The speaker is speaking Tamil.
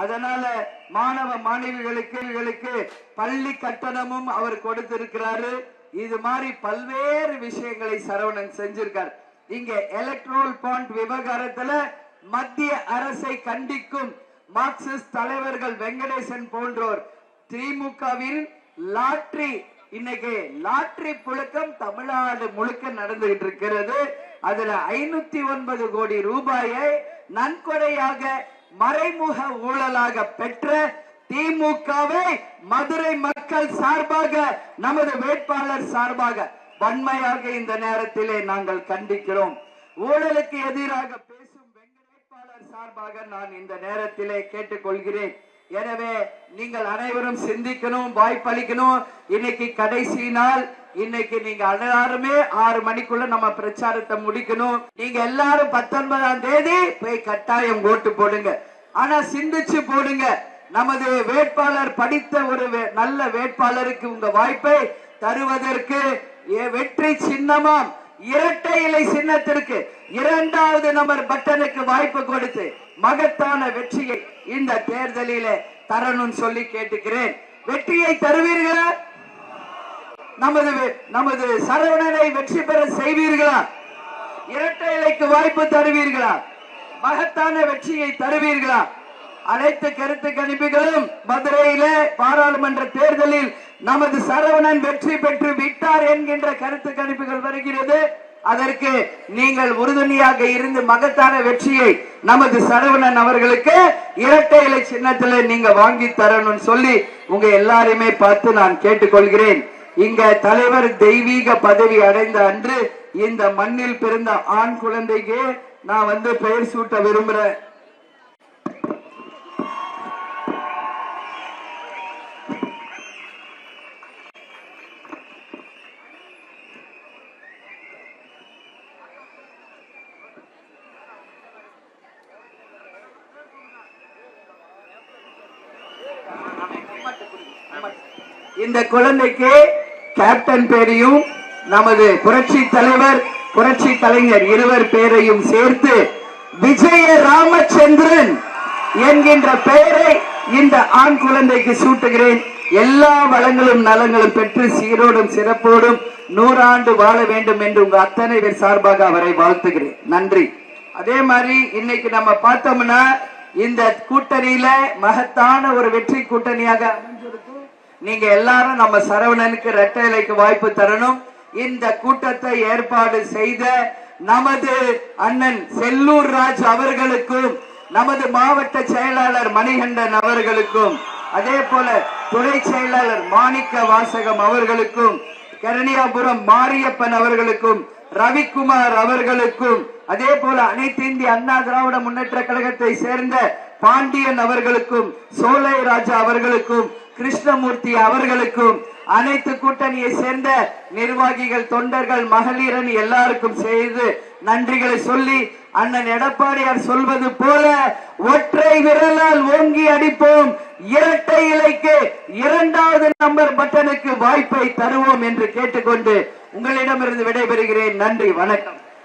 அதனால மாணவ மாணவிகளுக்கு பள்ளி கட்டணமும் அவர் கொடுத்திருக்கிறாரு. இது மாதிரி பல்வேறு விஷயங்களை சரவணன் செஞ்சிருக்கார். இங்க எலக்ட்ரோல் பாண்ட் விவகாரத்துல மத்திய அரசை கண்டிக்கும் மார்க்சிஸ்ட் தலைவர்கள் வெங்கடேசன் போன்றோர் திமுகவில் லாட்டரி இன்னைக்கு லாட்டரி புழக்கம் தமிழ்நாடு முழுக்க நடந்துகிட்டு இருக்கிறது. அதுல 509 கோடி ரூபாயை நன்கொடையாக மறைமுக ஊழலாக பெற்ற திமுகவை மதுரை மக்கள் சார்பாக நமது வேட்பாளர் சார்பாக வன்மையாக இந்த நேரத்திலே நாங்கள் கண்டிக்கிறோம். ஊழலுக்கு எதிராக பேசும் வேட்பாளர் சார்பாக நான் இந்த நேரத்திலே கேட்டுக்கொள்கிறேன். எனவே நீங்கள் அனைவரும் சிந்திக்கணும், வாய்ப்பளிக்கணும். இன்னைக்கு கடைசி நாள். இன்னைக்கு நீங்க எல்லாருமே 6 மணிக்குள்ள நம்ம பிரச்சாரத்தை முடிக்கணும். நீங்க எல்லாரும் 19ஆம் தேதி போய் கட்டாயம் ஓட்டு போடுங்க. ஆனா சிந்திச்சு போடுங்க. நமது வேட்பாளர் படித்த ஒரு நல்ல வேட்பாளருக்கு உங்க வாய்ப்பை தருவதற்கு வெற்றி சின்னமாம் இரட்டை இலை சின்னத்திற்கு 2வது நம்பர் பட்டனுக்கு வாய்ப்பு கொடுத்து மகத்தான வெற்றியை இந்த தேர்தலில் தரணும் சொல்லி கேட்டுக்கிறேன். வெற்றியை தருவீர்களா? நமது சரவணனை வெற்றி பெற செய்வீர்களா? இரட்டை இலைக்கு வாய்ப்பு தருவீர்களா? மகத்தான வெற்றியை தருவீர்களா? அனைத்து கருத்து கணிப்புகளும் மதுரையில பாராளுமன்ற தேர்தலில் நமது சரவணன் வெற்றி பெற்று விட்டார் என்கின்ற கருத்து கணிப்புகள் வருகிறது. அதற்கு நீங்கள் உறுதுணையாக இருந்து மகத்தான வெற்றியை நமது சரவணன் அவர்களுக்கு இரட்டை இலை சின்னத்தில் நீங்க வாங்கி தரணும் சொல்லி உங்க எல்லாரையுமே பார்த்து நான் கேட்டுக்கொள்கிறேன். இங்க தலைவர் தெய்வீக பதவி அடைந்த அன்று இந்த மண்ணில் பிறந்த ஆண் குழந்தைக்கு நான் பெயர் சூட்ட விரும்புறேன். இந்த குழந்தைக்கு கேப்டன் பேரையும் நமது புரட்சி தலைவர் புரட்சி கலைஞர் இருவர் பேரையும் சேர்த்து விஜய ராமச்சந்திரன் என்கின்ற பெயரை இந்த ஆண் குழந்தைக்கு சூட்டுகிறேன். எல்லா வளங்களும் நலங்களும் பெற்று சீரோடும் சிறப்போடும் 100 ஆண்டு வாழ வேண்டும் என்று உங்க அத்தனை பேர் சார்பாக அவரை வாழ்த்துகிறேன். நன்றி. அதே மாதிரி இன்னைக்கு நம்ம பார்த்தோம்னா இந்த கூட்டணியில மகத்தான ஒரு வெற்றி கூட்டணியாக அமைஞ்சிருக்கு. நீங்க எல்லாரும் நம்ம சரவணனுக்கு இரட்டை இலைக்கு வாய்ப்பு தரணும். இந்த கூட்டத்தை ஏற்பாடு செய்த நமது அண்ணன் செல்லூர் ராஜ் அவர்களுக்கும் நமது மாவட்ட செயலாளர் மணிகண்டன் அவர்களுக்கும் அதே போல துணை செயலாளர் மாணிக்க வாசகம் அவர்களுக்கும் கரணியாபுரம் மாரியப்பன் அவர்களுக்கும் ரவிக்குமார் அவர்களுக்கும் அதே போல அனைத்து இந்திய அண்ணா திராவிட முன்னேற்ற கழகத்தை சேர்ந்த பாண்டியன் அவர்களுக்கும் சோலை ராஜா அவர்களுக்கும் கிருஷ்ணமூர்த்தி அவர்களுக்கும் அனைத்து கூட்டணியை சேர்ந்த நிர்வாகிகள் தொண்டர்கள் மகளிரணி எல்லாருக்கும் செய்து நன்றிகளை சொல்லி அண்ணன் எடப்பாடியார் சொல்வது போல ஒற்றை விரலால் ஓங்கி அடிப்போம், இரட்டை இலைக்கு 2வது நம்பர் பட்டனுக்கு வாய்ப்பை தருவோம் என்று கேட்டுக்கொண்டு உங்களிடமிருந்து விடைபெறுகிறேன். நன்றி, வணக்கம்.